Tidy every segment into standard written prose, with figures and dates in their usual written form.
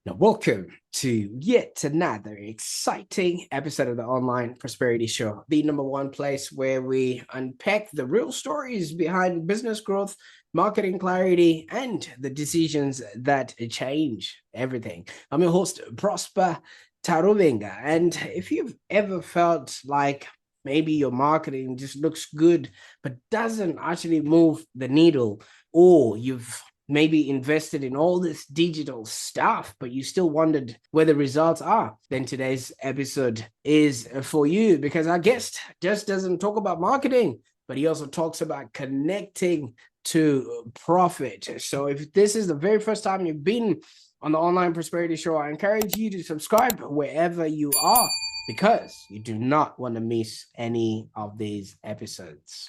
Now, welcome to yet another exciting episode of the Online Prosperity Show, the number one place where we unpack the real stories behind business growth, marketing clarity, and the decisions that change everything. I'm your host, Prosper Taruvinga. And if you've ever felt like maybe your marketing just looks good, but doesn't actually move the needle, or you've maybe invested in all this digital stuff, but you still wondered where the results are, then today's episode is for you because our guest just doesn't talk about marketing, but he also talks about connecting to profit. So if this is the very first time you've been on the Online Prosperity Show, I encourage you to subscribe wherever you are because you do not want to miss any of these episodes.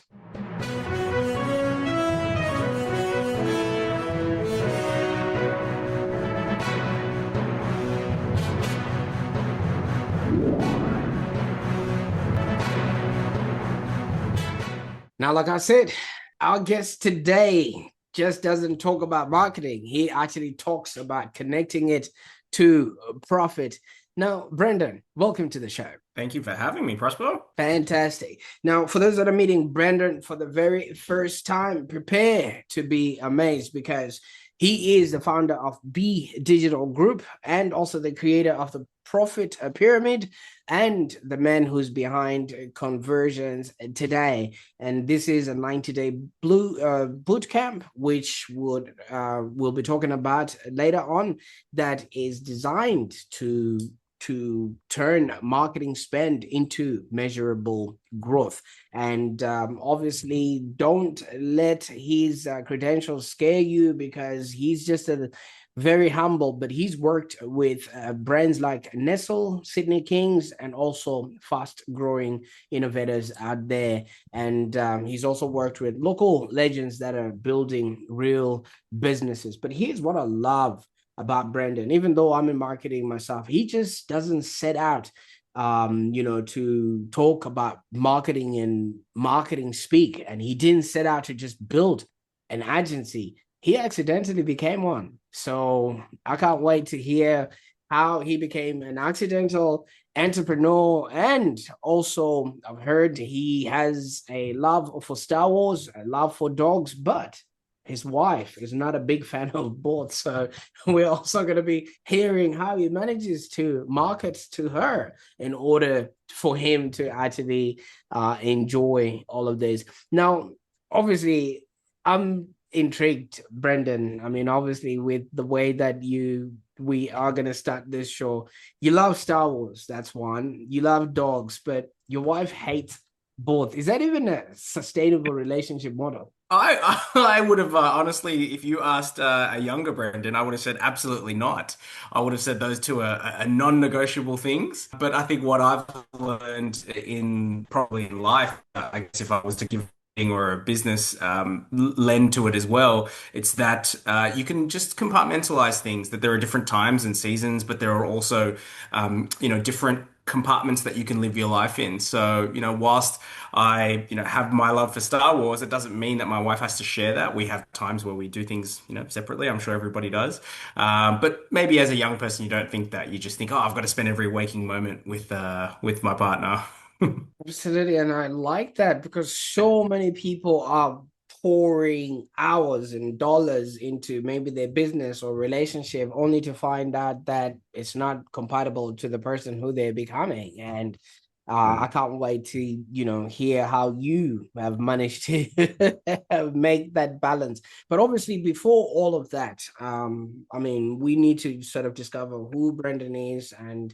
Now, like I said, our guest today just doesn't talk about marketing. He actually talks about connecting it to profit. Now, Brendan, welcome to the show. Thank you for having me, Prosper. Fantastic. Now, for those that are meeting Brendan for the very first time, prepare to be amazed because he is the founder of B Digital Group and also the creator of the Profit Pyramid and the man who's behind conversions today. And this is a 90-day boot camp, which we'll be talking about later on, that is designed to turn marketing spend into measurable growth. And obviously, don't let his credentials scare you because he's just a very humble, but he's worked with brands like Nestle, Sydney Kings, and also fast growing innovators out there. And he's also worked with local legends that are building real businesses. But here's what I love about Brendan. Even though I'm in marketing myself, he just doesn't set out to talk about marketing and marketing speak. And he didn't set out to just build an agency. He accidentally became one. So I can't wait to hear how he became an accidental entrepreneur. And also, I've heard he has a love for Star Wars, a love for dogs, but his wife is not a big fan of both. So we're also going to be hearing how he manages to market to her in order for him to actually enjoy all of this. Now, obviously, I'm intrigued, Brendan. I mean, obviously, with the way that we are going to start this show, you love Star Wars. That's one. You love dogs, but your wife hates both. Is that even a sustainable relationship model? I would have honestly, if you asked a younger Brendan, I would have said absolutely not. I would have said those two are non-negotiable things. But I think what I've learned in probably in life, I guess if I was to give or a business lend to it as well, it's that you can just compartmentalize things, that there are different times and seasons, but there are also different compartments that you can live your life in. So, whilst I, have my love for Star Wars, it doesn't mean that my wife has to share that. We have times where we do things, separately. I'm sure everybody does. But maybe as a young person, you don't think that. You just think, oh, I've got to spend every waking moment with my partner. Absolutely, and I like that because so many people are pouring hours and dollars into maybe their business or relationship only to find out that it's not compatible to the person who they're becoming. And I can't wait to, hear how you have managed to make that balance. But obviously, before all of that, I mean, we need to sort of discover who Brendan is and,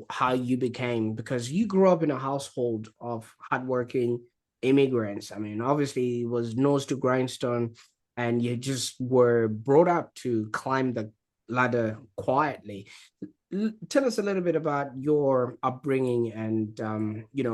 how you became, because you grew up in a household of hardworking immigrants. I mean, obviously, it was nose to grindstone, and you just were brought up to climb the ladder quietly. Tell us a little bit about your upbringing and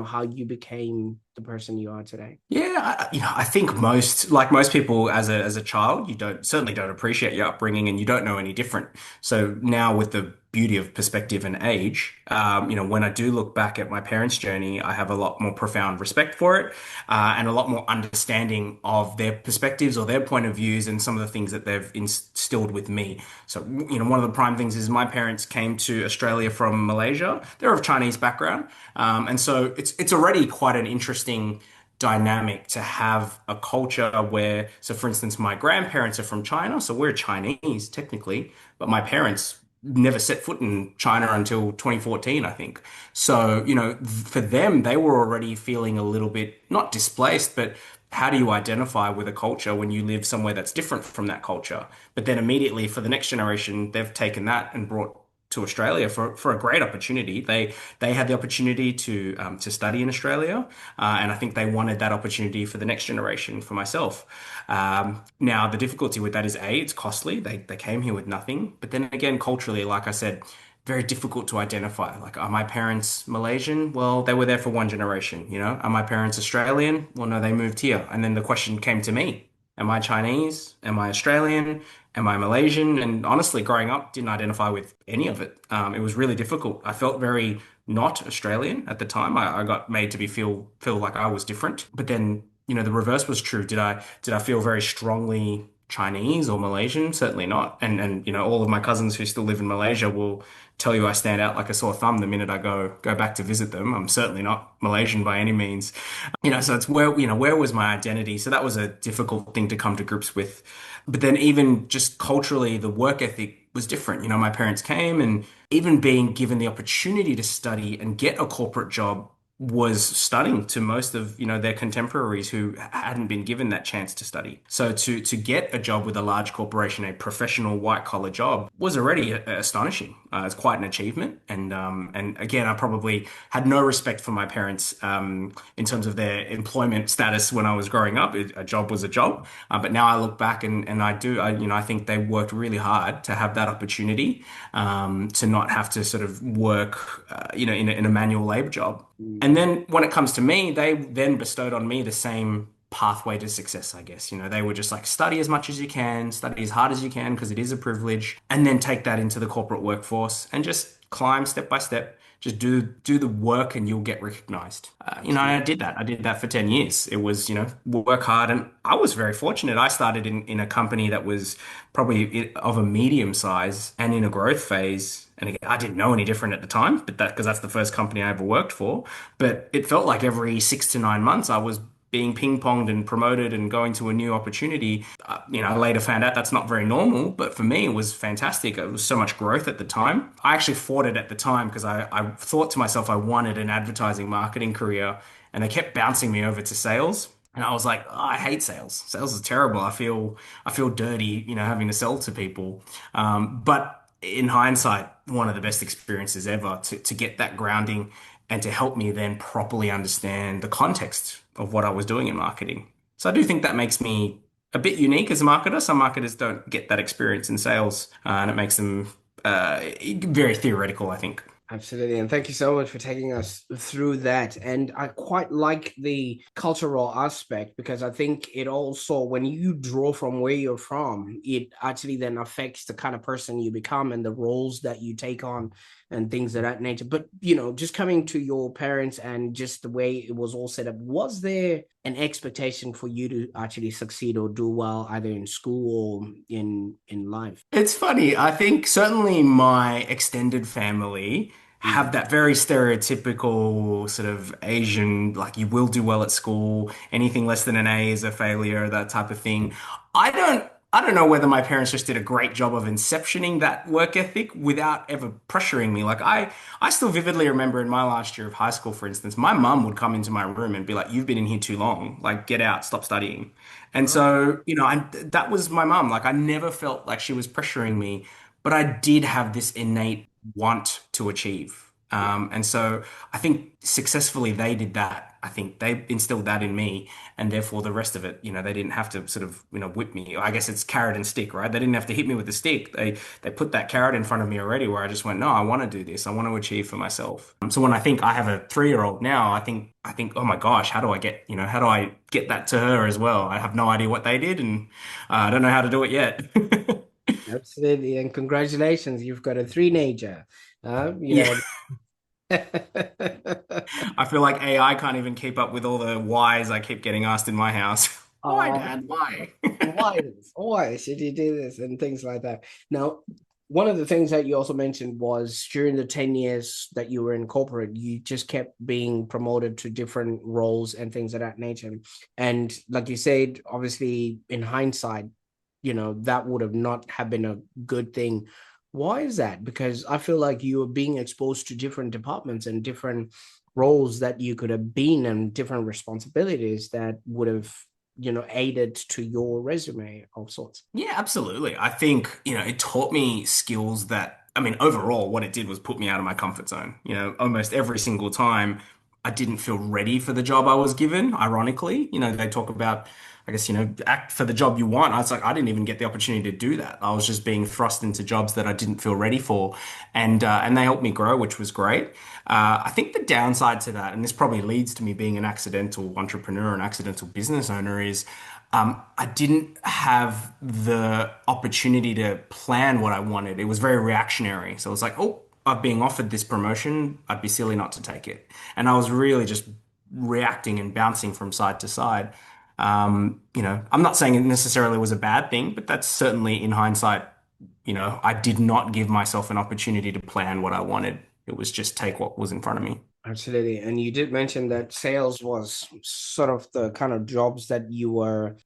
how you became the person you are today. Yeah, I think most people, as a child, you don't certainly don't appreciate your upbringing, and you don't know any different. So now with the beauty of perspective and age, when I do look back at my parents' journey, I have a lot more profound respect for it, and a lot more understanding of their perspectives or their point of views and some of the things that they've instilled with me. So, one of the prime things is my parents came to Australia from Malaysia. They're of Chinese background, and so it's already quite an interesting dynamic to have a culture where, so for instance, my grandparents are from China, so we're Chinese technically, but my parents never set foot in China until 2014, I think. So, for them, they were already feeling a little bit not displaced, but how do you identify with a culture when you live somewhere that's different from that culture? But then immediately for the next generation, they've taken that and brought to Australia for a great opportunity. They had the opportunity to study in Australia, and I think they wanted that opportunity for the next generation for myself. Now the difficulty with that is A, it's costly. They came here with nothing, but then again, culturally, like I said, very difficult to identify. Like, are my parents Malaysian? Well, they were there for one generation, Are my parents Australian? Well, no, they moved here. And then the question came to me. Am I Chinese? Am I Australian? Am I Malaysian? And honestly, growing up, didn't identify with any of it. It was really difficult. I felt very not Australian at the time. I got made to be feel like I was different. But then, the reverse was true. Did I feel very strongly Chinese or Malaysian? Certainly not. And all of my cousins who still live in Malaysia will tell you I stand out like a sore thumb the minute I go back to visit them. I'm certainly not Malaysian by any means. So it's where was my identity? So that was a difficult thing to come to grips with. But then even just culturally, the work ethic was different. My parents came, and even being given the opportunity to study and get a corporate job was stunning to most of, their contemporaries who hadn't been given that chance to study. So to get a job with a large corporation, a professional white collar job, was already astonishing. It's quite an achievement, and again, I probably had no respect for my parents in terms of their employment status when I was growing up. A job was a job, but now I look back and I think they worked really hard to have that opportunity, to not have to sort of work, in a manual labor job. And then when it comes to me, they then bestowed on me the same pathway to success, I guess. They were just like, study as much as you can, study as hard as you can, because it is a privilege, and then take that into the corporate workforce and just climb step by step. Just do the work and you'll get recognized. I did that. I did that for 10 years. It was, work hard. And I was very fortunate. I started in a company that was probably of a medium size and in a growth phase. And again, I didn't know any different at the time, but because that's the first company I ever worked for. But it felt like every 6 to 9 months I was being ping-ponged and promoted and going to a new opportunity. I later found out that's not very normal, but for me, it was fantastic. It was so much growth at the time. I actually fought it at the time because I thought to myself I wanted an advertising marketing career, and they kept bouncing me over to sales. And I was like, oh, I hate sales. Sales is terrible. I feel dirty, having to sell to people. But in hindsight, one of the best experiences ever to get that grounding and to help me then properly understand the context of what I was doing in marketing. So I do think that makes me a bit unique as a marketer. Some marketers don't get that experience in sales, and it makes them very theoretical, I think. Absolutely. And thank you so much for taking us through that. And I quite like the cultural aspect because I think it also, when you draw from where you're from, it actually then affects the kind of person you become and the roles that you take on and things of that nature. But, just coming to your parents and just the way it was all set up, was there an expectation for you to actually succeed or do well either in school or in life? It's funny. I think certainly my extended family have that very stereotypical sort of Asian, like you will do well at school, anything less than an A is a failure, that type of thing. I don't know whether my parents just did a great job of inceptioning that work ethic without ever pressuring me. Like I still vividly remember in my last year of high school, for instance, my mum would come into my room and be like, "You've been in here too long. Like, get out, stop studying." And so, that was my mum. Like, I never felt like she was pressuring me, but I did have this innate want to achieve. And so I think successfully they did that. I think they instilled that in me, and therefore the rest of it, they didn't have to sort of, whip me. I guess it's carrot and stick, right? They didn't have to hit me with the stick. They put that carrot in front of me already, where I just went, no, I want to do this. I want to achieve for myself. So when I think I have a 3-year old now, I think, oh my gosh, how do I get that to her as well? I have no idea what they did, and I don't know how to do it yet. Absolutely. And congratulations, you've got a three-nager. You Yeah, know. I feel like AI can't even keep up with all the whys I keep getting asked in my house. Why, Oh, Dad? Why? why this? Why should you do this? And things like that. Now, one of the things that you also mentioned was during the 10 years that you were in corporate, you just kept being promoted to different roles and things of that nature. And like you said, obviously, in hindsight, that would have not have been a good thing. Why is that? Because I feel like you were being exposed to different departments and different roles that you could have been and different responsibilities that would have aided to your resume of sorts. Yeah, absolutely. I think, it taught me skills that, I mean, overall, what it did was put me out of my comfort zone. Almost every single time I didn't feel ready for the job I was given, ironically. They talk about, I guess, act for the job you want. I was like, I didn't even get the opportunity to do that. I was just being thrust into jobs that I didn't feel ready for. And they helped me grow, which was great. I think the downside to that, and this probably leads to me being an accidental entrepreneur, an accidental business owner, is I didn't have the opportunity to plan what I wanted. It was very reactionary. So it was like, oh, I'm being offered this promotion. I'd be silly not to take it. And I was really just reacting and bouncing from side to side. I'm not saying it necessarily was a bad thing, but that's certainly in hindsight, I did not give myself an opportunity to plan what I wanted. It was just take what was in front of me. Absolutely. And you did mention that sales was sort of the kind of jobs that you were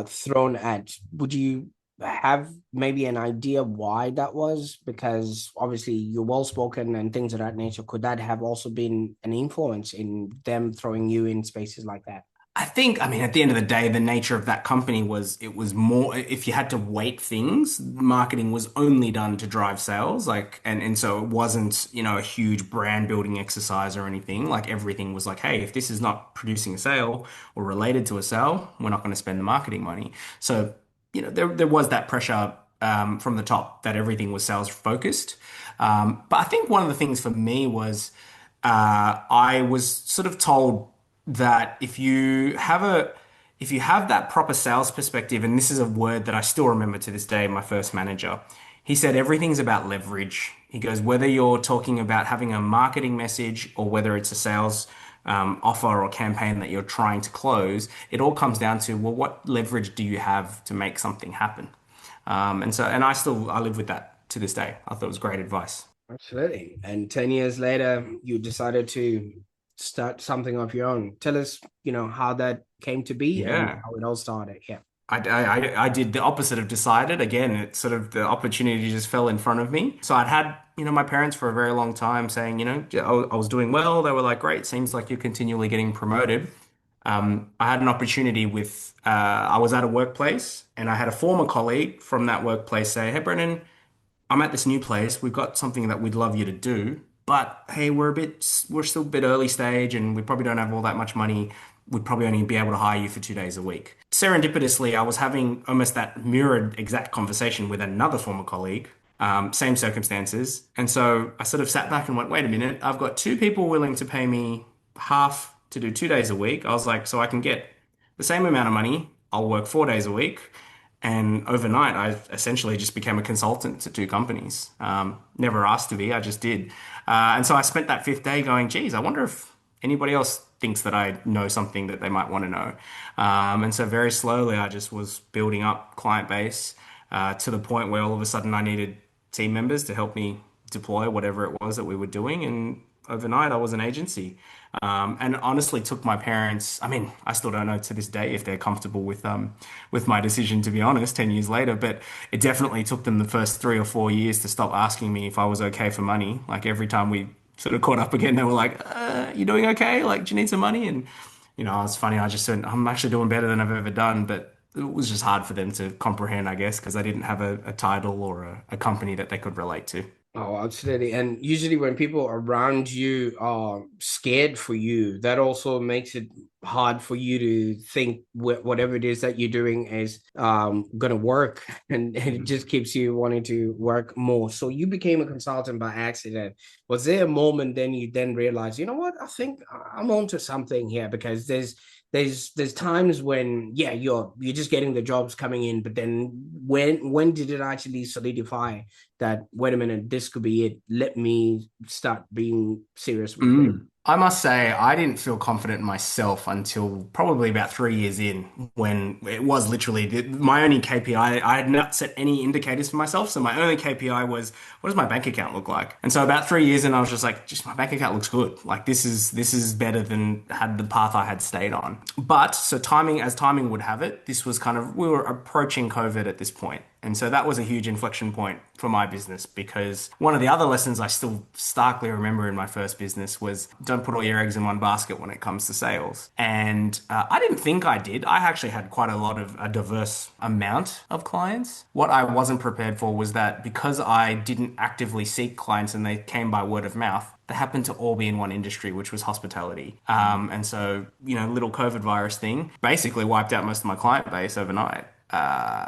thrown at. Would you have maybe an idea why that was? Because obviously you're well spoken and things of that nature. Could that have also been an influence in them throwing you in spaces like that? I think, I mean, at the end of the day, the nature of that company was it was more, if you had to weight things, marketing was only done to drive sales. And so it wasn't, a huge brand building exercise or anything. Like everything was like, hey, if this is not producing a sale or related to a sale, we're not going to spend the marketing money. So, there was that pressure from the top that everything was sales focused. But I think one of the things for me was I was sort of told that if you have that proper sales perspective, and this is a word that I still remember to this day, my first manager, he said everything's about leverage. He goes, whether you're talking about having a marketing message or whether it's a sales offer or campaign that you're trying to close, it all comes down to, well, what leverage do you have to make something happen? And I live with that to this day. I thought it was great advice. Absolutely. And 10 years later, you decided to start something of your own. Tell us, how that came to be and Yeah. how it all started. Yeah. I did the opposite of decided. Again, it sort of the opportunity just fell in front of me. So I'd had, my parents for a very long time saying, I was doing well. They were like, great, seems like you're continually getting promoted. I had an opportunity I was at a workplace and I had a former colleague from that workplace say, hey, Brennan, I'm at this new place. We've got something that we'd love you to do, but hey, we're still a bit early stage and we probably don't have all that much money. We'd probably only be able to hire you for 2 days a week. Serendipitously, I was having almost that mirrored exact conversation with another former colleague, same circumstances. And so I sort of sat back and went, wait a minute, I've got two people willing to pay me half to do 2 days a week. I was like, so I can get the same amount of money. I'll work 4 days a week. And overnight, I essentially just became a consultant to two companies. Never asked to be, I just did. And so I spent that fifth day going, geez, I wonder if anybody else thinks that I know something that they might want to know. And so very slowly, I just was building up client base to the point where all of a sudden I needed team members to help me deploy whatever it was that we were doing. And overnight, I was an agency. And honestly took my parents. I mean, I still don't know to this day if they're comfortable with my decision, to be honest, 10 years later, but it definitely took them the first 3 or 4 years to stop asking me if I was okay for money. Like every time we sort of caught up again, they were like, you doing okay? Like, do you need some money? And, it's funny. I just said, I'm actually doing better than I've ever done, but it was just hard for them to comprehend, I guess, because I didn't have a title or a company that they could relate to. Oh, absolutely. And usually when people around you are scared for you, that also makes it hard for you to think whatever it is that you're doing is going to work. And it Mhm. just keeps you wanting to work more. So you became a consultant by accident. Was there a moment then you then realized, you know what, I think I'm onto something here because there's there's times when yeah you're just getting the jobs coming in, but then when did it actually solidify that wait a minute, this could be it, let me start being serious with this? I must say, I didn't feel confident in myself until probably about 3 years in, when it was literally my only KPI. I had not set any indicators for myself, so my only KPI was what does my bank account look like? And so about 3 years in, I was just like, just my bank account looks good. Like this is better than had the path I had stayed on. But so timing, as timing would have it, this was kind of we were approaching COVID at this point. And so that was a huge inflection point for my business, because one of the other lessons I still starkly remember in my first business was don't put all your eggs in one basket when it comes to sales. And I didn't think I did. I actually had quite a diverse amount of clients. What I wasn't prepared for was that because I didn't actively seek clients and they came by word of mouth, they happened to all be in one industry, which was hospitality. And so, little COVID virus thing basically wiped out most of my client base overnight,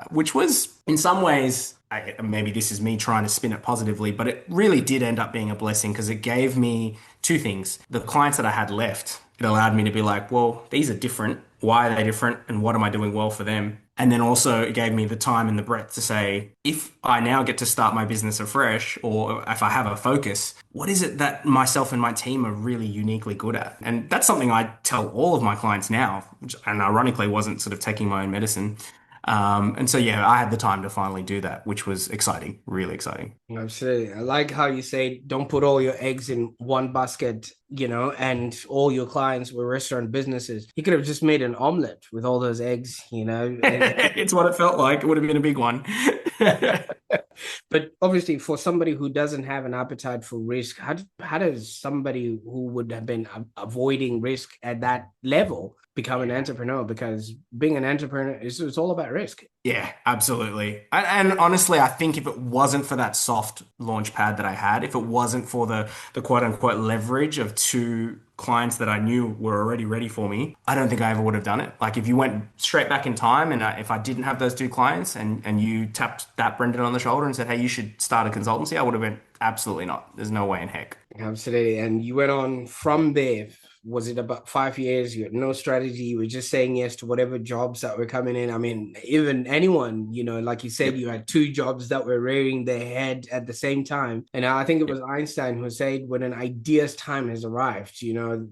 which was in some ways, maybe this is me trying to spin it positively, but it really did end up being a blessing because it gave me two things. The clients that I had left, it allowed me to be like, well, these are different. Why are they different? And what am I doing well for them? And then also it gave me the time and the breadth to say, if I now get to start my business afresh, or if I have a focus, what is it that myself and my team are really uniquely good at? And that's something I tell all of my clients now, which, and ironically wasn't sort of taking my own medicine. And so, yeah, I had the time to finally do that, which was exciting, really exciting. Absolutely. I like how you say don't put all your eggs in one basket, and all your clients were restaurant businesses. You could have just made an omelet with all those eggs, and It's what it felt like. It would have been a big one. but obviously for somebody who doesn't have an appetite for risk, how does somebody who would have been avoiding risk at that level become an entrepreneur? Because being an entrepreneur is it's all about risk. Yeah, absolutely. And honestly, I think if it wasn't for that soft launch pad that I had, if it wasn't for the quote unquote leverage of two clients that I knew were already ready for me, I don't think I ever would have done it. Like if you went straight back in time and if I didn't have those two clients and you tapped that Brendan on the shoulder and said, hey, you should start a consultancy, I would have been absolutely not. There's no way in heck. Absolutely. And you went on from there. Was it about 5 years? You had no strategy. You were just saying yes to whatever jobs that were coming in. I mean, even anyone, like you said, Yep. you had two jobs that were rearing their head at the same time. And I think it was Einstein who said, when an idea's time has arrived,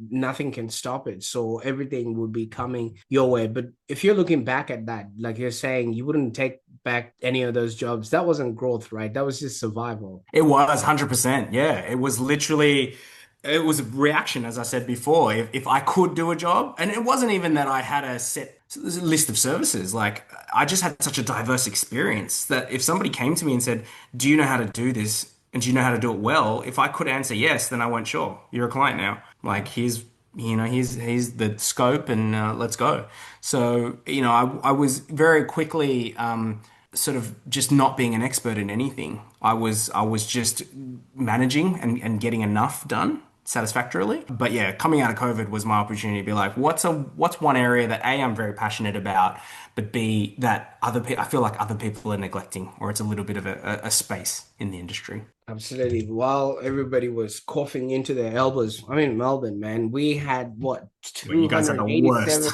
nothing can stop it. So everything will be coming your way. But if you're looking back at that, like you're saying, you wouldn't take back any of those jobs. That wasn't growth, right? That was just survival. It was 100%. Yeah. It was literally, it was a reaction, as I said before. If I could do a job, and it wasn't even that I had a set list of services, like I just had such a diverse experience that if somebody came to me and said, do you know how to do this? And do you know how to do it well? If I could answer yes, then I went, sure, you're a client now. Like here's the scope and let's go. So, I was very quickly, sort of just not being an expert in anything. I was just managing and getting enough done satisfactorily. But yeah, coming out of COVID was my opportunity to be like, what's one area that A, I'm very passionate about, but B, that other people I feel like other people are neglecting, or it's a little bit of a space in the industry. Absolutely. While everybody was coughing into their elbows, I mean, Melbourne, man, we had what, Well, you guys are the worst. 287?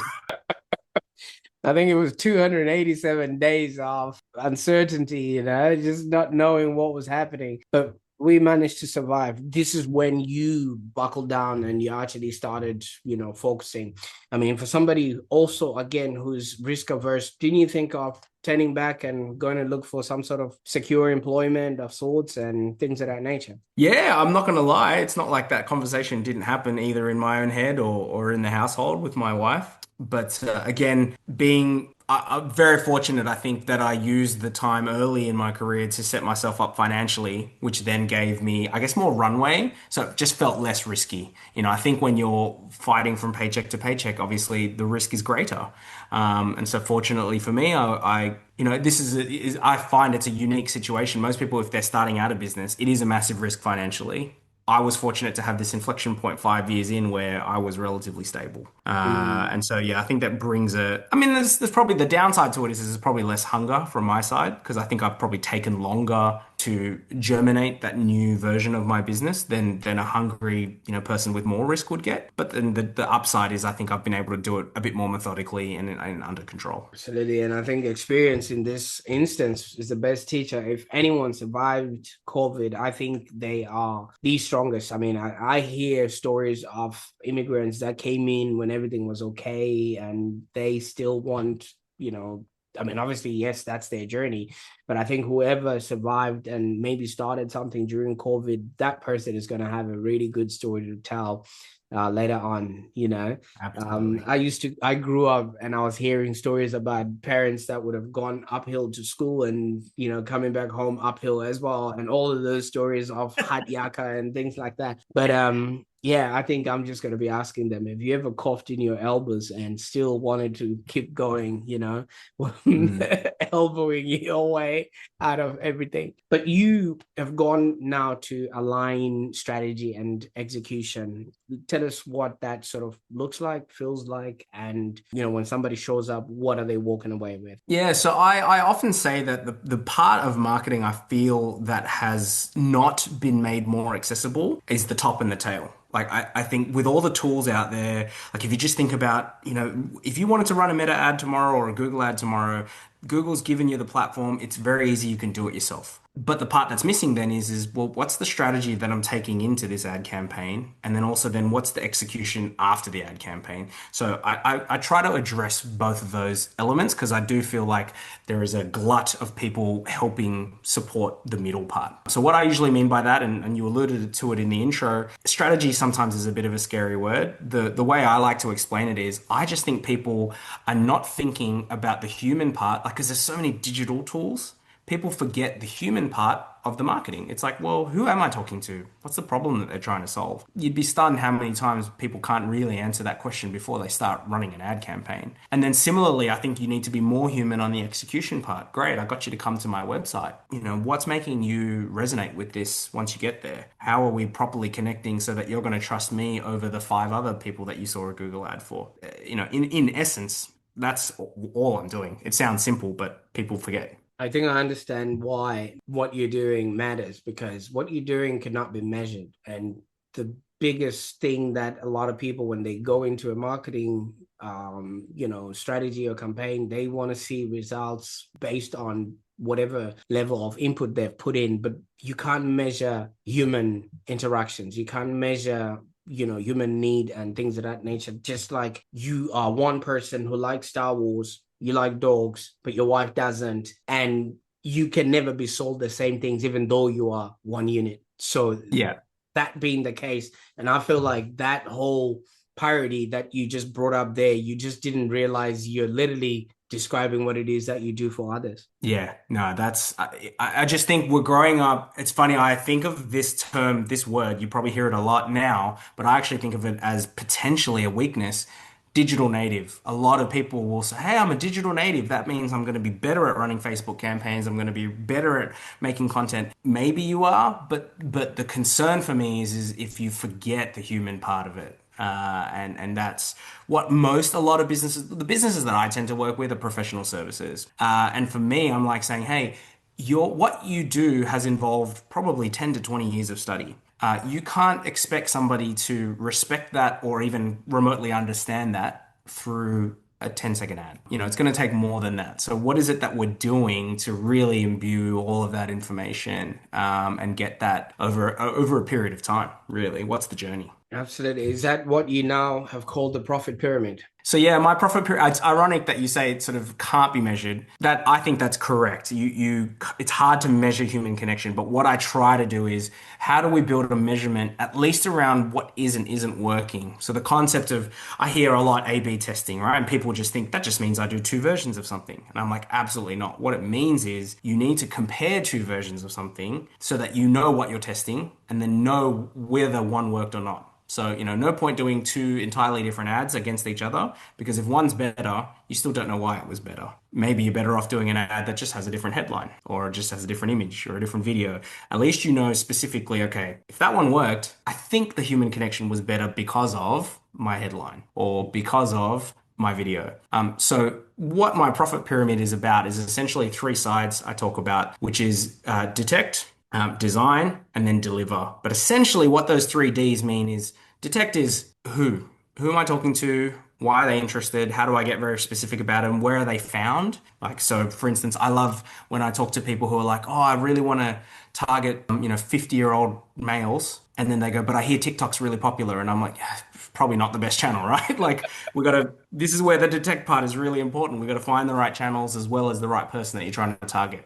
I think it was 287 days of uncertainty, just not knowing what was happening. But we managed to survive. This is when you buckled down and you actually started, focusing. I mean, for somebody also, again, who's risk averse, didn't you think of turning back and going to look for some sort of secure employment of sorts and things of that nature? Yeah, I'm not gonna lie. It's not like that conversation didn't happen either in my own head or in the household with my wife. But again, I'm very fortunate, I think, that I used the time early in my career to set myself up financially, which then gave me, I guess, more runway. So it just felt less risky. I think when you're fighting from paycheck to paycheck, obviously the risk is greater. And so fortunately for me, I find it's a unique situation. Most people, if they're starting out a business, it is a massive risk financially. I was fortunate to have this inflection point 5 years in where I was relatively stable. And so, yeah, I think that brings I mean, there's probably the downside to it is there's probably less hunger from my side because I think I've probably taken longer to germinate that new version of my business than a hungry, person with more risk would get. But then the upside is I think I've been able to do it a bit more methodically and under control. Absolutely. And I think experience in this instance is the best teacher. If anyone survived COVID, I think they are the strongest. I mean, I hear stories of immigrants that came in when everything was okay and they still want, I mean, obviously, yes, that's their journey. But I think whoever survived and maybe started something during COVID, that person is going to have a really good story to tell later on. Absolutely. I grew up and I was hearing stories about parents that would have gone uphill to school and, coming back home uphill as well. And all of those stories of hot yaka and things like that. But, yeah, I think I'm just going to be asking them, have you ever coughed in your elbows and still wanted to keep going, Mm. elbowing your way out of everything? But you have gone now to align strategy and execution. Tell us what that sort of looks like, feels like, and when somebody shows up, what are they walking away with? Yeah, so I often say that the part of marketing I feel that has not been made more accessible is the top and the tail. Like I think with all the tools out there, like if you just think about, if you wanted to run a Meta ad tomorrow or a Google ad tomorrow, Google's given you the platform. It's very easy. You can do it yourself. But the part that's missing then is well, what's the strategy that I'm taking into this ad campaign? And then what's the execution after the ad campaign? So I try to address both of those elements because I do feel like there is a glut of people helping support the middle part. So what I usually mean by that, and you alluded to it in the intro, strategy sometimes is a bit of a scary word. The way I like to explain it is I just think people are not thinking about the human part, like because there's so many digital tools people forget the human part of the marketing. It's like, well, who am I talking to? What's the problem that they're trying to solve? You'd be stunned how many times people can't really answer that question before they start running an ad campaign. And then similarly, I think you need to be more human on the execution part. Great, I got you to come to my website. What's making you resonate with this once you get there? How are we properly connecting so that you're going to trust me over the five other people that you saw a Google ad for? In essence, that's all I'm doing. It sounds simple, but people forget. I think I understand why what you're doing matters, because what you're doing cannot be measured. And the biggest thing that a lot of people, when they go into a marketing, strategy or campaign, they want to see results based on whatever level of input they've put in. But you can't measure human interactions. You can't measure human need and things of that nature. Just like you are one person who likes Star Wars, you like dogs, but your wife doesn't, and you can never be sold the same things, even though you are one unit. So Yeah. that being the case, and I feel like that whole parody that you just brought up there, you just didn't realize you're literally describing what it is that you do for others. Yeah, no, I just think we're growing up. It's funny, I think of this term, this word, you probably hear it a lot now, but I actually think of it as potentially a weakness. Digital native. A lot of people will say, hey, I'm a digital native. That means I'm going to be better at running Facebook campaigns. I'm going to be better at making content. Maybe you are, but the concern for me is if you forget the human part of it. And that's what a lot of the businesses that I tend to work with are professional services. And for me, I'm like saying, hey, what you do has involved probably 10 to 20 years of study. You can't expect somebody to respect that or even remotely understand that through a 10-second ad. It's going to take more than that. So what is it that we're doing to really imbue all of that information and get that over a period of time, really? What's the journey? Absolutely. Is that what you now have called the profit pyramid? So yeah, my profit period, it's ironic that you say it sort of can't be measured. That I think that's correct. It's hard to measure human connection, but what I try to do is how do we build a measurement at least around what is and isn't working? So the concept of, I hear a lot A/B testing, right? And people just think that just means I do two versions of something. And I'm like, absolutely not. What it means is you need to compare two versions of something so that you know what you're testing and then know whether one worked or not. So, no point doing two entirely different ads against each other because if one's better, you still don't know why it was better. Maybe you're better off doing an ad that just has a different headline or just has a different image or a different video. At least you know specifically, okay, if that one worked, I think the human connection was better because of my headline or because of my video. So what my profit pyramid is about is essentially three sides I talk about, which is detect, design, and then deliver. But essentially, what those three Ds mean is detect is who. Who am I talking to? Why are they interested? How do I get very specific about them? Where are they found? Like, so for instance, I love when I talk to people who are like, oh, I really want to target, 50-year-old males. And then they go, but I hear TikTok's really popular. And I'm like, yeah, probably not the best channel, right? Like, this is where the detect part is really important. We got to find the right channels as well as the right person that you're trying to target.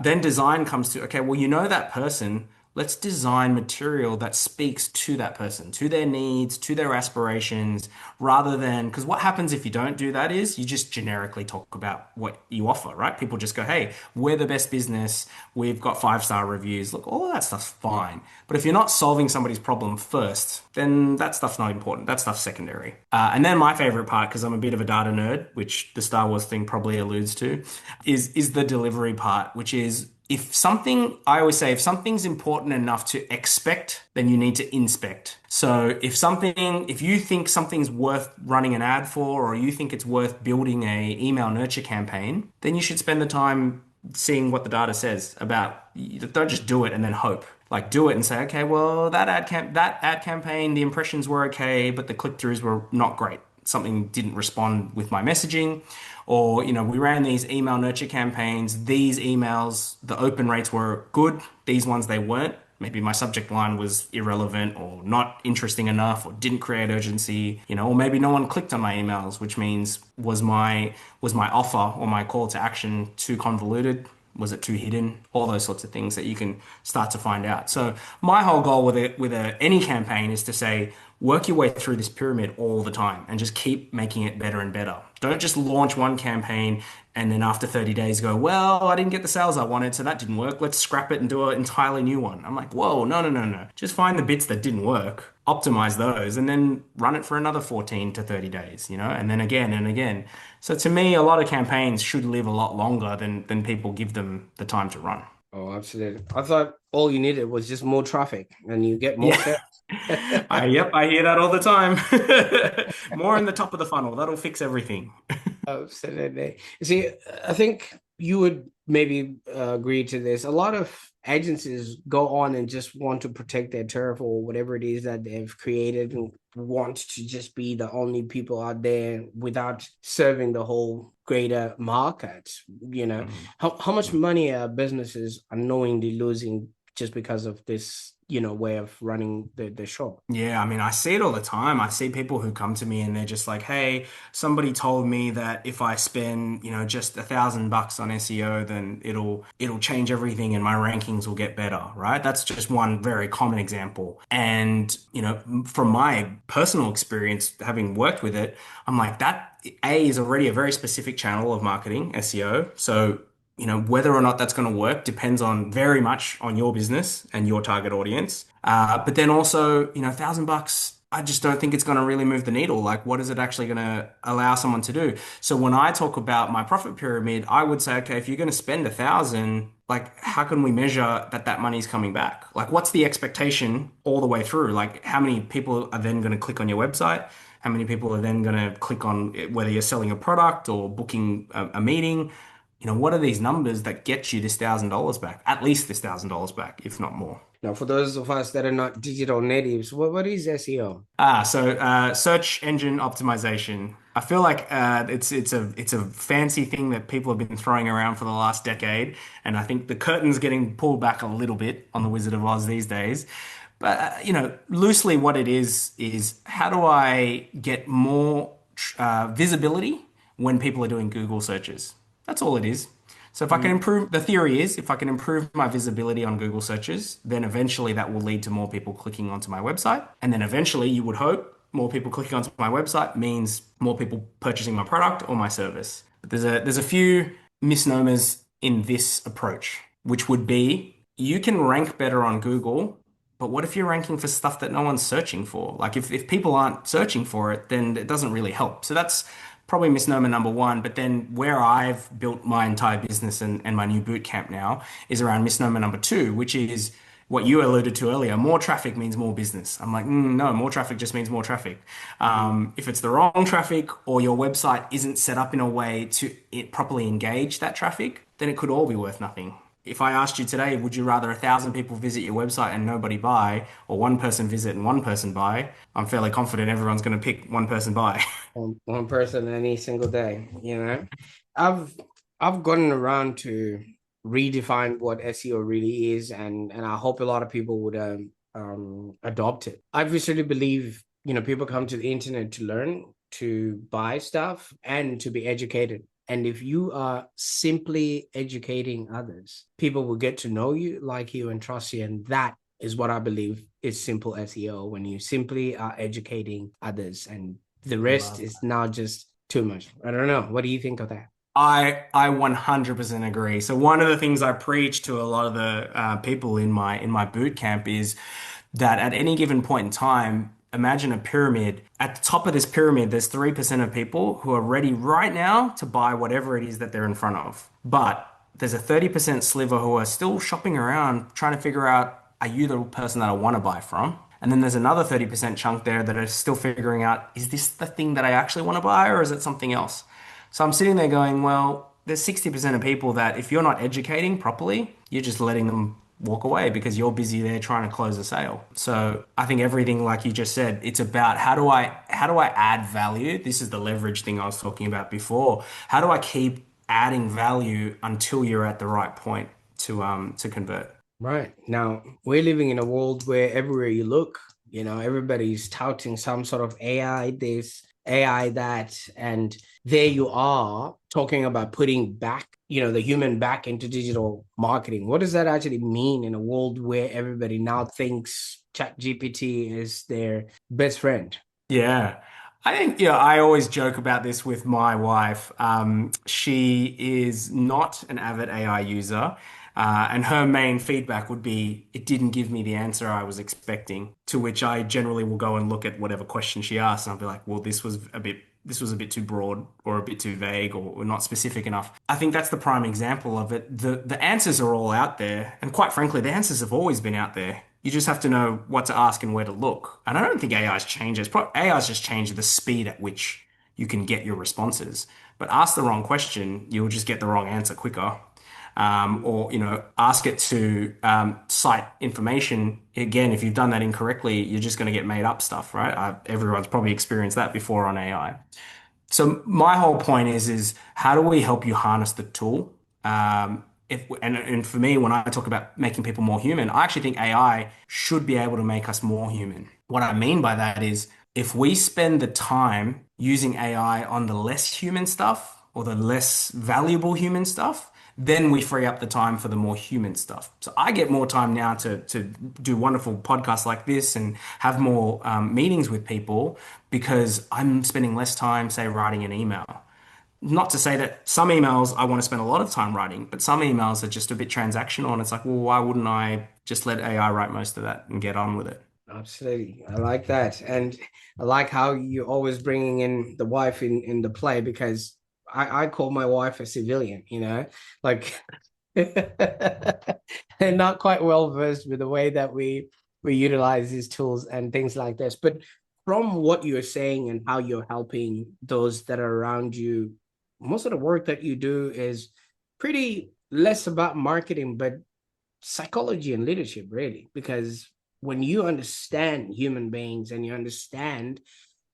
Then design comes to, okay, well, you know that person. Let's design material that speaks to that person, to their needs, to their aspirations, rather than, because what happens if you don't do that is you just generically talk about what you offer, right? People just go, hey, we're the best business. We've got 5-star reviews. Look, all of that stuff's fine. But if you're not solving somebody's problem first, then that stuff's not important. That stuff's secondary. And then my favorite part, because I'm a bit of a data nerd, which the Star Wars thing probably alludes to, is the delivery part, which is if something, I always say, if something's important enough to expect, then you need to inspect. So if you think something's worth running an ad for, or you think it's worth building a email nurture campaign, then you should spend the time seeing what the data says about, don't just do it and then hope. Like do it and say, okay, well, that ad campaign, the impressions were okay, but the click-throughs were not great. Something didn't respond with my messaging, or we ran these email nurture campaigns. These emails, the open rates were good. These ones they weren't. Maybe my subject line was irrelevant or not interesting enough or didn't create urgency, or maybe no one clicked on my emails, which means was my offer or my call to action too convoluted? Was it too hidden? All those sorts of things that you can start to find out. So my whole goal with any campaign is to say, work your way through this pyramid all the time and just keep making it better and better. Don't just launch one campaign and then after 30 days go, well, I didn't get the sales I wanted, so that didn't work. Let's scrap it and do an entirely new one. I'm like, whoa, no, no, no, no. Just find the bits that didn't work, optimize those, and then run it for another 14 to 30 days, and then again and again. So to me, a lot of campaigns should live a lot longer than people give them the time to run. Oh, absolutely. I thought all you needed was just more traffic and you get more Yeah. sales. Yep, I hear that all the time. More in the top of the funnel. That'll fix everything. Absolutely. See, I think you would maybe agree to this. A lot of agencies go on and just want to protect their turf or whatever it is that they've created and want to just be the only people out there without serving the whole greater market. Mhm. How much money are businesses unknowingly losing just because of this, way of running the shop? Yeah, I mean, I see it all the time. I see people who come to me and they're just like, "Hey, somebody told me that if I spend, just $1,000 on SEO, then it'll change everything and my rankings will get better." Right? That's just one very common example. And, from my personal experience, having worked with it, I'm like, that A is already a very specific channel of marketing, SEO. So whether or not that's going to work depends on very much on your business and your target audience. But then also, $1,000, I just don't think it's going to really move the needle. Like, what is it actually going to allow someone to do? So when I talk about my profit pyramid, I would say, okay, if you're going to spend 1,000, like, how can we measure that money's coming back? Like, what's the expectation all the way through? Like, how many people are then going to click on your website? How many people are then going to click on whether you're selling a product or booking a meeting? What are these numbers that get you this $1,000 back? At least this $1,000 back, if not more. Now, for those of us that are not digital natives, what is SEO? So search engine optimization. I feel like it's a fancy thing that people have been throwing around for the last decade, and I think the curtain's getting pulled back a little bit on the Wizard of Oz these days. But loosely, what it is how do I get more visibility when people are doing Google searches? That's all it is. So if I can improve, the theory is if I can improve my visibility on Google searches, then eventually that will lead to more people clicking onto my website. And then eventually you would hope more people clicking onto my website means more people purchasing my product or my service. But there's a few misnomers in this approach, which would be you can rank better on Google, but what if you're ranking for stuff that no one's searching for? Like if people aren't searching for it, then it doesn't really help. So that's probably misnomer number one. But then where I've built my entire business and my new boot camp now is around misnomer number two, which is what you alluded to earlier. More traffic means more business. I'm like, no, more traffic just means more traffic. If it's the wrong traffic or your website isn't set up in a way to properly engage that traffic, then it could all be worth nothing. if I asked you today, would you rather 1,000 people visit your website and nobody buy, or one person visit and one person buy? I'm fairly confident everyone's going to pick one person buy. One person any single day, you know. I've I've gotten around to redefine what SEO really is, and I hope a lot of people would adopt it. I viscerally believe, people come to the internet to learn, to buy stuff, and to be educated. And if you are simply educating others, people will get to know you, like you, and trust you. And that is what I believe is simple SEO, when you simply are educating others, and the rest Love is now just too much. I don't know. What do you think of that? I 100% agree. So one of the things I preach to a lot of the people in my boot camp is that at any given point in time, imagine a pyramid. At the top of this pyramid, there's 3% of people who are ready right now to buy whatever it is that they're in front of. But there's a 30% sliver who are still shopping around trying to figure out, are you the person that I want to buy from? And then there's another 30% chunk there that are still figuring out, is this the thing that I actually want to buy or is it something else? So I'm sitting there going, well, there's 60% of people that if you're not educating properly, you're just letting them walk away because you're busy there trying to close a sale. So I think everything, like you just said, it's about how do I add value? This is the leverage thing I was talking about before. How do I keep adding value until you're at the right point to convert? Right. Now, we're living in a world where everywhere you look, everybody's touting some sort of AI this, AI that, and there you are talking about putting back, the human back into digital marketing. What does that actually mean in a world where everybody now thinks ChatGPT is their best friend? Yeah. I think, I always joke about this with my wife. She is not an avid AI user. And her main feedback would be, it didn't give me the answer I was expecting. To which I generally will go and look at whatever question she asks, and I'll be like, well, this was a bit too broad or a bit too vague or not specific enough. I think that's the prime example of it. The answers are all out there, and quite frankly, the answers have always been out there. You just have to know what to ask and where to look. And I don't think AI's changed. AI's just changed the speed at which you can get your responses. But ask the wrong question, you'll just get the wrong answer quicker. Or ask it to cite information. Again, if you've done that incorrectly, you're just going to get made up stuff, right? Everyone's probably experienced that before on AI. So my whole point is how do we help you harness the tool? And for me, when I talk about making people more human, I actually think AI should be able to make us more human. What I mean by that is if we spend the time using AI on the less human stuff or the less valuable human stuff, then we free up the time for the more human stuff. So I get more time now to do wonderful podcasts like this and have more meetings with people because I'm spending less time, say, writing an email. Not to say that some emails I want to spend a lot of time writing, but some emails are just a bit transactional, and it's like, well, why wouldn't I just let AI write most of that and get on with it? Absolutely. I like that. And I like how you're always bringing in the wife in the play, because I call my wife a civilian, like and not quite well versed with the way that we utilize these tools and things like this. But from what you're saying and how you're helping those that are around you, most of the work that you do is pretty less about marketing, but psychology and leadership, really, because when you understand human beings and you understand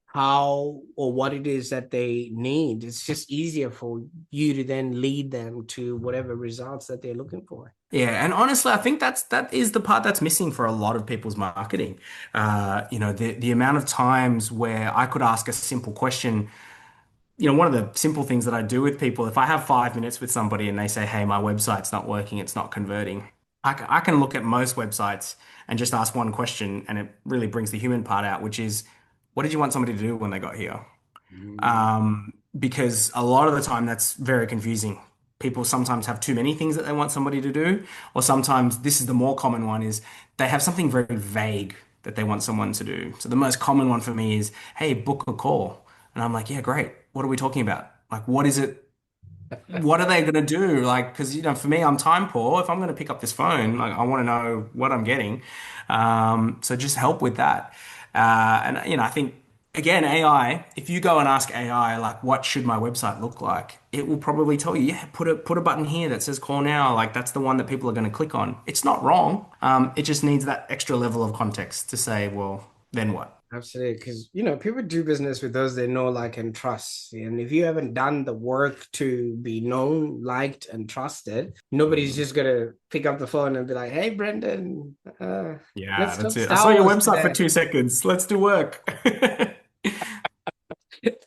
how or what it is that they need, it's just easier for you to then lead them to whatever results that they're looking for. Yeah, and honestly, I think that is the part that's missing for a lot of people's marketing. The amount of times where I could ask a simple question. One of the simple things that I do with people, if I have 5 minutes with somebody and they say, "Hey, my website's not working, it's not converting," I can look at most websites and just ask one question, and it really brings the human part out, which is, what did you want somebody to do when they got here? Mm. Because a lot of the time that's very confusing. People sometimes have too many things that they want somebody to do, or sometimes this is the more common one is they have something very vague that they want someone to do. So the most common one for me is, hey, book a call. And I'm like, yeah, great. What are we talking about? Like, what is it? What are they going to do? Like, because, for me, I'm time poor. If I'm going to pick up this phone, like, I want to know what I'm getting. So just help with that. And I think again, AI, if you go and ask AI, like, what should my website look like? It will probably tell you, yeah, put a button here that says call now. Like, that's the one that people are going to click on. It's not wrong. It just needs that extra level of context to say, well, then what? Absolutely, because people do business with those they know, like, and trust. And if you haven't done the work to be known, liked, and trusted, nobody's Mm. just gonna pick up the phone and be like, "Hey, Brendan, Yeah, let's that's talk it. I saw Star your Wars website for today." 2 seconds. Let's do work.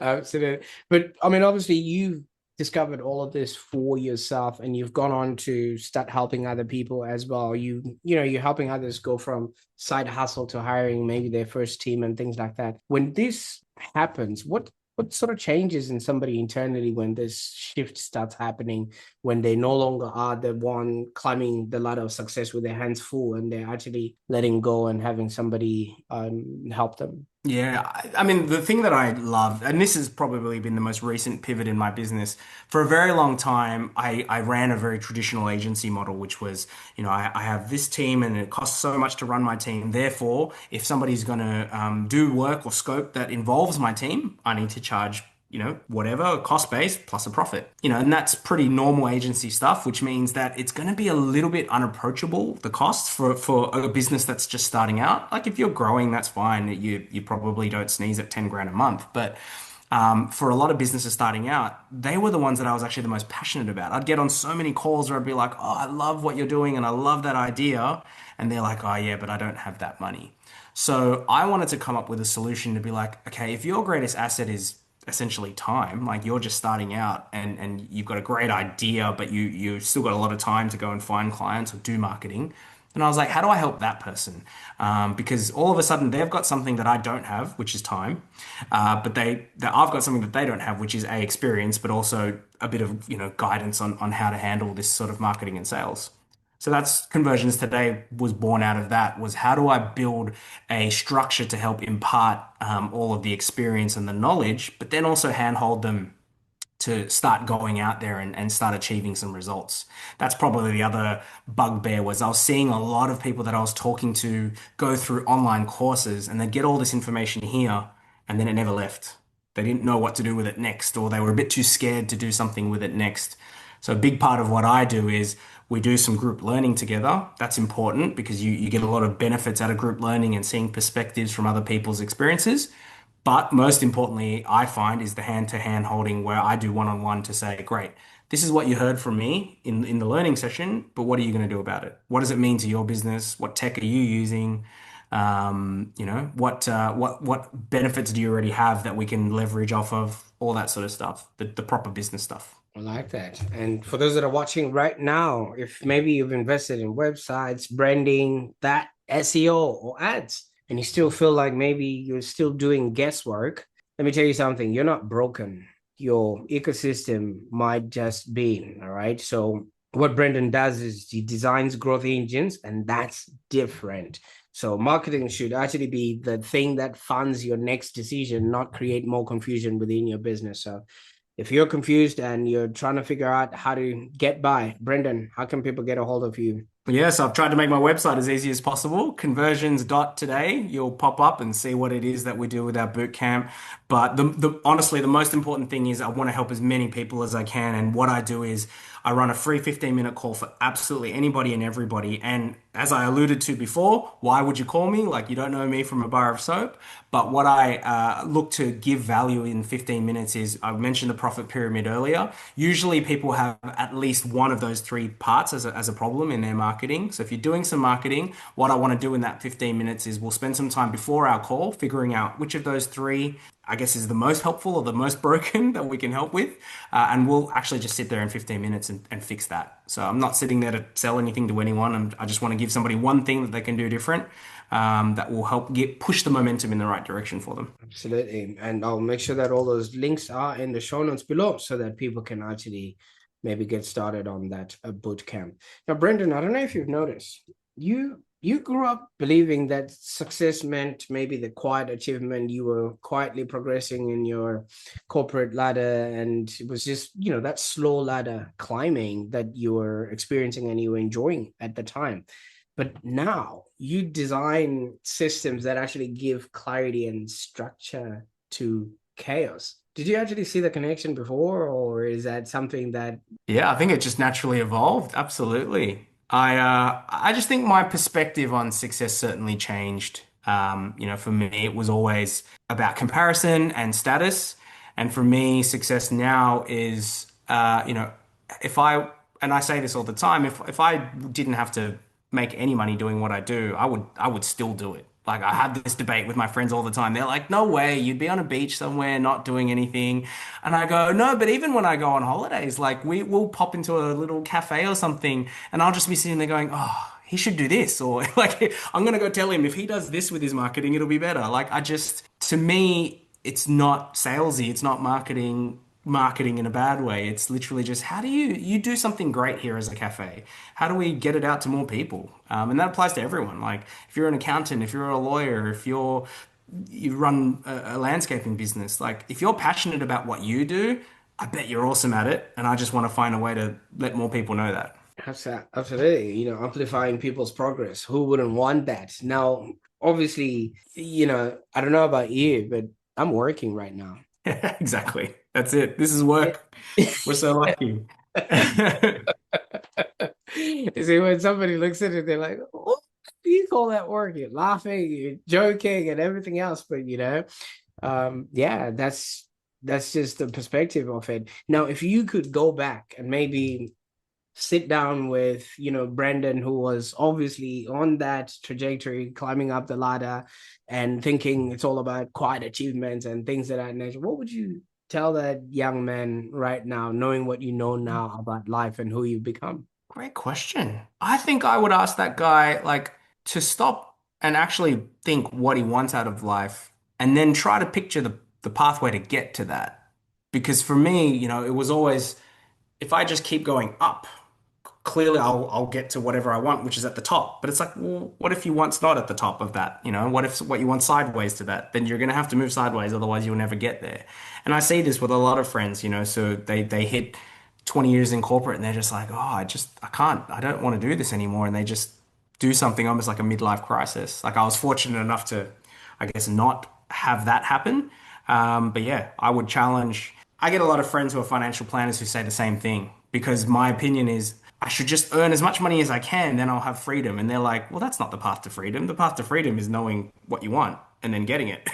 Absolutely. But I mean, obviously, you've discovered all of this for yourself and you've gone on to start helping other people as well. You're helping others go from side hustle to hiring maybe their first team and things like that. When this happens, what sort of changes in somebody internally when this shift starts happening, when they no longer are the one climbing the ladder of success with their hands full and they're actually letting go and having somebody help them? Yeah, I mean, the thing that I love, and this has probably been the most recent pivot in my business, for a very long time, I ran a very traditional agency model, which was, I have this team and it costs so much to run my team. Therefore, if somebody's going to do work or scope that involves my team, I need to charge whatever cost base plus a profit. And that's pretty normal agency stuff, which means that it's going to be a little bit unapproachable, the cost for a business that's just starting out. Like if you're growing, that's fine. You probably don't sneeze at 10 grand a month. But for a lot of businesses starting out, they were the ones that I was actually the most passionate about. I'd get on so many calls where I'd be like, oh, I love what you're doing and I love that idea. And they're like, oh, yeah, but I don't have that money. So I wanted to come up with a solution to be like, okay, if your greatest asset is essentially time, like you're just starting out and you've got a great idea, but you still got a lot of time to go and find clients or do marketing. And I was like, how do I help that person? Because all of a sudden they've got something that I don't have, which is time, but I've got something that they don't have, which is experience, but also a bit of guidance on how to handle this sort of marketing and sales. So that's Conversions Today was born out of that was how do I build a structure to help impart all of the experience and the knowledge, but then also handhold them to start going out there and start achieving some results. That's probably the other bugbear was I was seeing a lot of people that I was talking to go through online courses and they'd get all this information here and then it never left. They didn't know what to do with it next, or they were a bit too scared to do something with it next. So a big part of what I do is we do some group learning together. That's important because you get a lot of benefits out of group learning and seeing perspectives from other people's experiences. But most importantly, I find is the hand-to-hand holding where I do one-on-one to say, great, this is what you heard from me in the learning session, but what are you going to do about it? What does it mean to your business? What tech are you using? What benefits do you already have that we can leverage off of? All that sort of stuff, the proper business stuff. I like that. And for those that are watching right now, if maybe you've invested in websites, branding, that SEO or ads, and you still feel like maybe you're still doing guesswork, let me tell you something. You're not broken. Your ecosystem might just be, all right? So what Brendan does is he designs growth engines, and that's different. So marketing should actually be the thing that funds your next decision, not create more confusion within your business. So if you're confused and you're trying to figure out how to get by, Brendan, how can people get a hold of you? Yes, I've tried to make my website as easy as possible. Conversions.today. You'll pop up and see what it is that we do with our boot camp. But honestly, the most important thing is I want to help as many people as I can. And what I do is I run a free 15-minute call for absolutely anybody and everybody. And as I alluded to before, why would you call me? Like you don't know me from a bar of soap. But what I look to give value in 15 minutes is I mentioned the profit pyramid earlier. Usually people have at least one of those three parts as a problem in their marketing. So if you're doing some marketing, what I want to do in that 15 minutes is we'll spend some time before our call figuring out which of those three I guess is the most helpful or the most broken that we can help with. And we'll actually just sit there in 15 minutes and fix that. So I'm not sitting there to sell anything to anyone. I just want to give somebody one thing that they can do different that will help push the momentum in the right direction for them. Absolutely. And I'll make sure that all those links are in the show notes below so that people can actually maybe get started on that boot camp. Now, Brendan, I don't know if you've noticed, you grew up believing that success meant maybe the quiet achievement, you were quietly progressing in your corporate ladder, and it was just, that slow ladder climbing that you were experiencing and you were enjoying at the time. But now you design systems that actually give clarity and structure to chaos. Did you actually see the connection before, or is that something that Yeah, I think it just naturally evolved. Absolutely. I just think my perspective on success certainly changed. For me, it was always about comparison and status. And for me, success now is, if I, and I say this all the time, if I didn't have to make any money doing what I do, I would still do it. Like I have this debate with my friends all the time. They're like, "No way, you'd be on a beach somewhere not doing anything." And I go, "No, but even when I go on holidays, like we will pop into a little cafe or something, and I'll just be sitting there going, "Oh, he should do this," or like I'm gonna go tell him if he does this with his marketing, it'll be better. Like I just, to me, it's not salesy, it's not marketing in a bad way. It's literally just how do you do something great here as a cafe? How do we get it out to more people? And that applies to everyone. Like if you're an accountant, if you're a lawyer, if you run a landscaping business, like if you're passionate about what you do, I bet you're awesome at it. And I just want to find a way to let more people know that. absolutely, amplifying people's progress? Who wouldn't want that? Now, obviously, I don't know about you, but I'm working right now. Exactly. That's it. This is work. We're so lucky. You see, when somebody looks at it, they're like, "What do you call that work? You're laughing, you're joking, and everything else." But yeah, that's just the perspective of it. Now, if you could go back and maybe sit down with, Brandon, who was obviously on that trajectory, climbing up the ladder and thinking it's all about quiet achievements and things of that nature, what would you tell that young man right now, knowing what you know now about life and who you've become? Great question. I think I would ask that guy like to stop and actually think what he wants out of life and then try to picture the pathway to get to that. Because for me, it was always if I just keep going up, clearly I'll get to whatever I want, which is at the top. But it's like, well, what if you want's not at the top of that? What if what you want sideways to that? Then you're gonna have to move sideways, otherwise you'll never get there. And I see this with a lot of friends, so they hit 20 years in corporate and they're just like, oh, I don't want to do this anymore. And they just do something almost like a midlife crisis. Like I was fortunate enough to, I guess, not have that happen. But yeah, I would challenge. I get a lot of friends who are financial planners who say the same thing because my opinion is I should just earn as much money as I can, then I'll have freedom. And they're like, well, that's not the path to freedom. The path to freedom is knowing what you want and then getting it.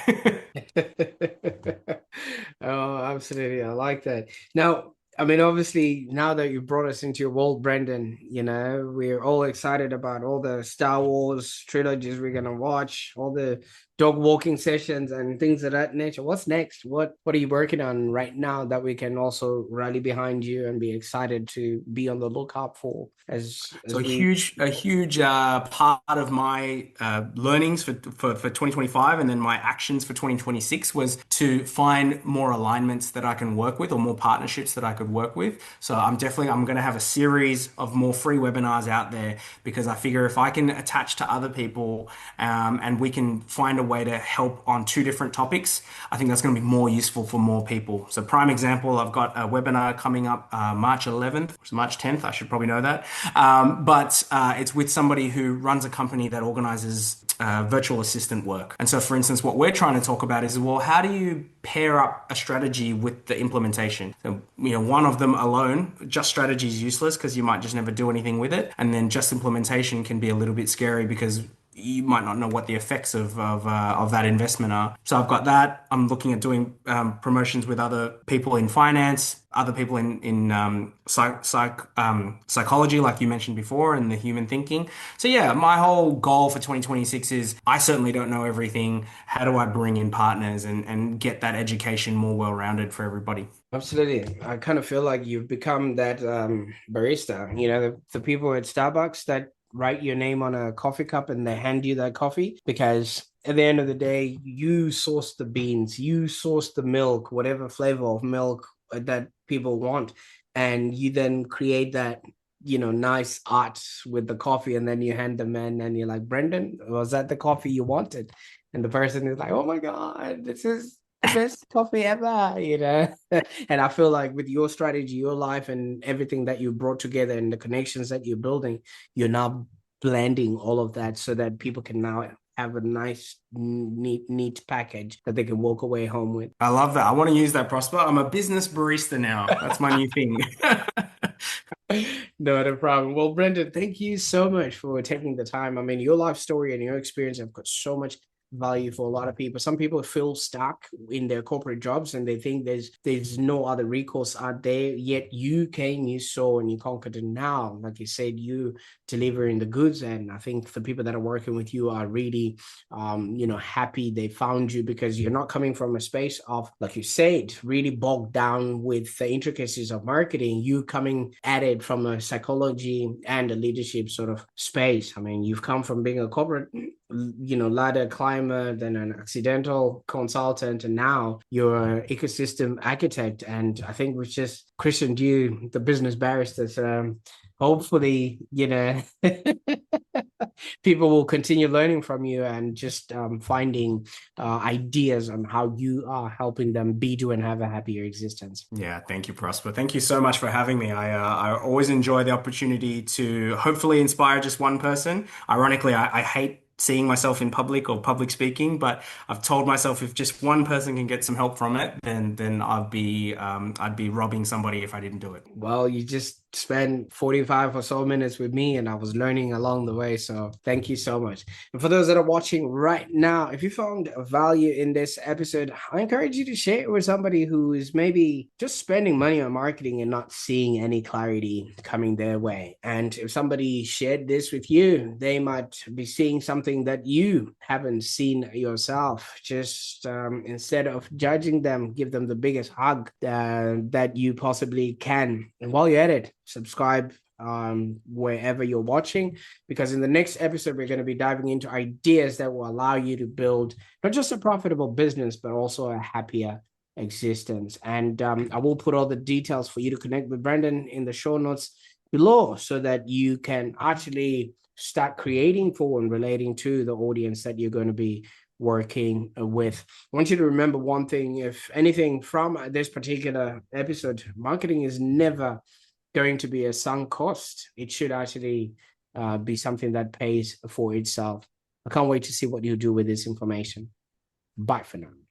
Oh, absolutely. I like that. Now, I mean, obviously, now that you brought us into your world, Brendan, we're all excited about all the Star Wars trilogies we're gonna watch, all the dog walking sessions and things of that nature. What's next? What are you working on right now that we can also rally behind you and be excited to be on the lookout for So as a we huge, a huge part of my learnings for 2025 and then my actions for 2026 was to find more alignments that I can work with or more partnerships that I could work with. So I'm going to have a series of more free webinars out there because I figure if I can attach to other people and we can find a way to help on two different topics, I think that's going to be more useful for more people. So prime example, I've got a webinar coming up March 11th, March 10th, I should probably know that. But it's with somebody who runs a company that organizes virtual assistant work. And so, for instance, what we're trying to talk about is, well, how do you pair up a strategy with the implementation? So, one of them alone, just strategy is useless because you might just never do anything with it. And then just implementation can be a little bit scary because you might not know what the effects of that investment are. So I've got that. I'm looking at doing promotions with other people in finance, other people in psychology, like you mentioned before, and the human thinking. So yeah, my whole goal for 2026 is I certainly don't know everything. How do I bring in partners and get that education more well-rounded for everybody? Absolutely. I kind of feel like you've become that barista, the people at Starbucks that write your name on a coffee cup and they hand you that coffee because at the end of the day, you source the beans, you source the milk, whatever flavor of milk that people want, and you then create that, nice art with the coffee, and then you hand them in and you're like, Brendan, was that the coffee you wanted? And the person is like, oh my God, this is the best coffee ever. And I feel like with your strategy, your life, and everything that you brought together and the connections that you're building, you're now blending all of that so that people can now have a nice, neat package that they can walk away home with. I love that. I want to use that, Prosper. I'm a business barista now. That's my new thing. Not a problem. Well, Brendan, thank you so much for taking the time. I mean, your life story and your experience have got so much value for a lot of people. Some people feel stuck in their corporate jobs and they think there's no other recourse out there. Yet you came, you saw, and you conquered it now. Like you said, you delivering the goods. And I think the people that are working with you are really happy they found you, because you're not coming from a space of, like you said, really bogged down with the intricacies of marketing. You coming at it from a psychology and a leadership sort of space. I mean, you've come from being a corporate ladder climber, then an accidental consultant, and now you're an ecosystem architect. And I think we've just christened you the business barristers. Hopefully, people will continue learning from you and just finding ideas on how you are helping them be, do, and have a happier existence. Yeah, thank you, Prosper. Thank you so much for having me. I always enjoy the opportunity to hopefully inspire just one person. Ironically, I hate seeing myself in public or public speaking, but I've told myself if just one person can get some help from it, then I'd be robbing somebody if I didn't do it. Well, you just spent 45 or so minutes with me and I was learning along the way. So thank you so much. And for those that are watching right now, if you found value in this episode, I encourage you to share it with somebody who is maybe just spending money on marketing and not seeing any clarity coming their way. And if somebody shared this with you, they might be seeing something that you haven't seen yourself. Just instead of judging them, give them the biggest hug that you possibly can. And while you're at it, subscribe wherever you're watching, because in the next episode we're going to be diving into ideas that will allow you to build not just a profitable business but also a happier existence. And I will put all the details for you to connect with Brendan in the show notes below, so that you can actually start creating for and relating to the audience that you're going to be working with. I want you to remember one thing: if anything from this particular episode, marketing is never going to be a sunk cost. It should actually be something that pays for itself. I can't wait to see what you do with this information. Bye for now.